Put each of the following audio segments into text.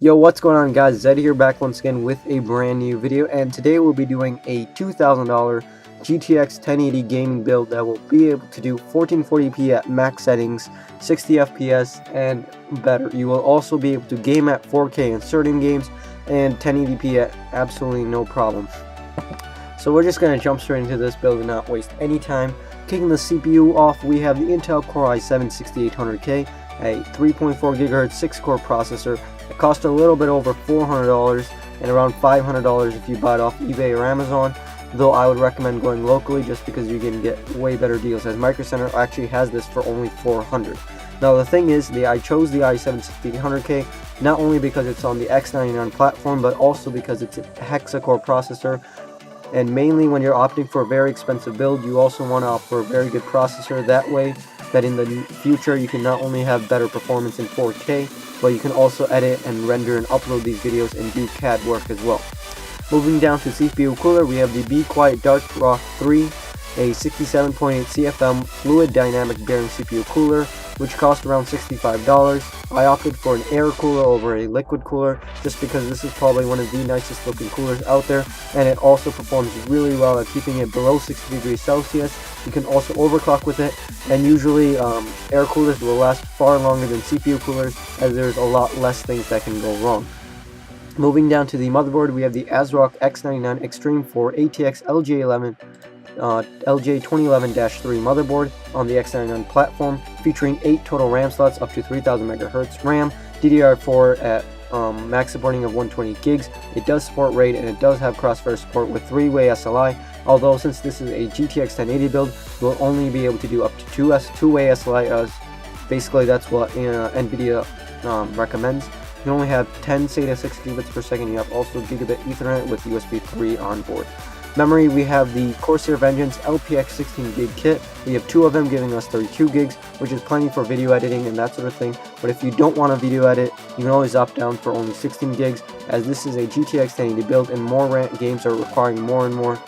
Yo, what's going on, guys? Zed here, back once again with a brand new video, and today we'll be doing a $2,000 GTX 1080 gaming build that will be able to do 1440p at max settings, 60 FPS and better. You will also be able to game at 4K in certain games and 1080p at absolutely no problem. So we're just going to jump straight into this build and not waste any time. Kicking the CPU off, we have the Intel Core i7-6800K, a 3.4 GHz 6-core processor. It cost a little bit over $400 and around $500 if you buy it off eBay or Amazon, though I would recommend going locally just because you can get way better deals, as Micro Center actually has this for only $400. Now the thing is, I chose the i7-6800K not only because it's on the X99 platform, but also because it's a hexa-core processor. And mainly when you're opting for a very expensive build, you also want to opt for a very good processor. That way, that in the future you can not only have better performance in 4K, but you can also edit and render and upload these videos and do CAD work as well. Moving down to CPU cooler, we have the Be Quiet Dark Rock 3, a 67.8 CFM fluid dynamic bearing CPU cooler, which cost around $65. I opted for an air cooler over a liquid cooler just because this is probably one of the nicest looking coolers out there, and it also performs really well at keeping it below 60 degrees Celsius. You can also overclock with it, and usually air coolers will last far longer than CPU coolers, as there's a lot less things that can go wrong. Moving down to the motherboard, we have the ASROCK X99 Extreme 4 ATX LJ2011-3 motherboard on the X99 platform, featuring 8 total RAM slots up to 3000 MHz RAM, DDR4 at max supporting of 120 gigs. It does support RAID, and it does have crossfire support with 3-way SLI, although since this is a GTX 1080 build, we'll only be able to do up to 2-way SLI, as basically that's what NVIDIA recommends. You can only have 10 SATA 6 gigabits per second. You have also gigabit Ethernet with USB 3 on board. Memory, we have the CORSAIR Vengeance LPX 16 gig kit. We have 2 of them, giving us 32 gigs, which is plenty for video editing and that sort of thing. But if you don't want to video edit, you can always opt down for only 16 gigs, as this is a GTX 1080 build and more games are requiring more and more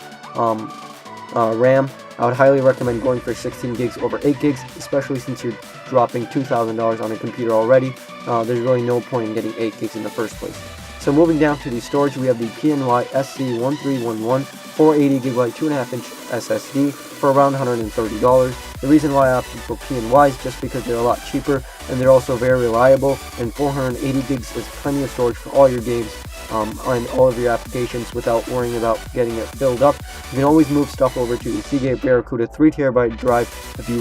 RAM. I would highly recommend going for 16 gigs over 8 gigs, especially since you're dropping $2,000 on a computer already. There's really no point in getting 8 gigs in the first place. So moving down to the storage, we have the PNY SC1311 480GB 2.5-inch SSD for around $130. The reason why I opted for PNY is just because they're a lot cheaper and they're also very reliable, and 480 gigs is plenty of storage for all your games and all of your applications without worrying about getting it filled up. You can always move stuff over to the SEAGATE BARRACUDA 3TB drive if you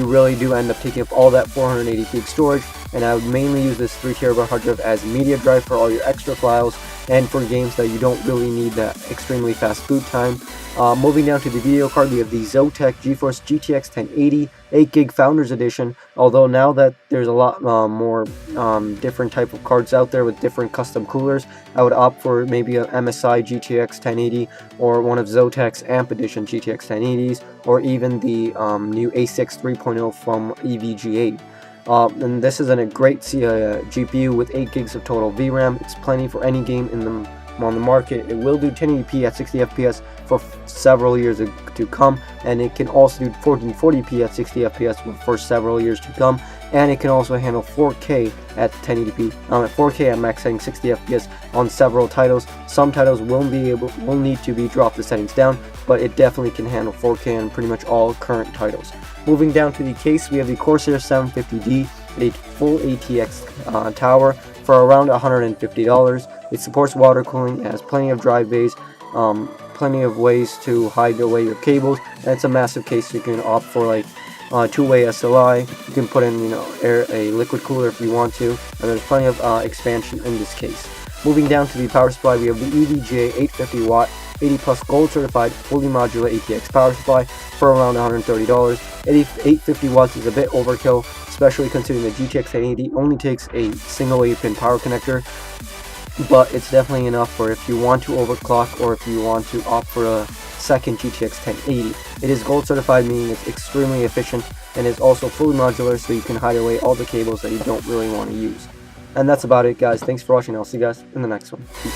really do end up taking up all that 480 gig storage. And I would mainly use this 3TB hard drive as a media drive for all your extra files and for games that you don't really need that extremely fast boot time. Moving down to the video card, we have the ZOTAC GeForce GTX 1080 8GB Founders Edition. Although now that there's a lot more different type of cards out there with different custom coolers, I would opt for maybe a MSI GTX 1080 or one of ZOTAC's AMP Edition GTX 1080s, or even the new A6 3.0 from EVGA. And this is a great GPU with 8 gigs of total VRAM. It's plenty for any game on the market. It will do 1080p at 60 FPS for several years to come, and it can also do 1440p at 60 FPS for several years to come, and it can also handle 4K at 1080p, at 4K at max setting 60 FPS on several titles. Some titles will need to be dropped the settings down, but it definitely can handle 4K on pretty much all current titles. Moving down to the case, we have the CORSAIR 750D, a full ATX tower for around $150. It supports water cooling, it has plenty of drive bays, plenty of ways to hide away your cables, and it's a massive case, so you can opt for like 2-way SLI. You can put in a liquid cooler if you want to, and there's plenty of expansion in this case. Moving down to the power supply, we have the EVGA 850 watt 80 plus gold certified fully modular ATX power supply for around $130. 850 watts is a bit overkill, especially considering the GTX 1080 only takes a single 8-pin power connector, but it's definitely enough for if you want to overclock or if you want to opt for a second GTX 1080. It is gold certified, meaning it's extremely efficient, and is also fully modular, so you can hide away all the cables that you don't really want to use. And that's about it, guys. Thanks for watching. I'll see you guys in the next one. Peace.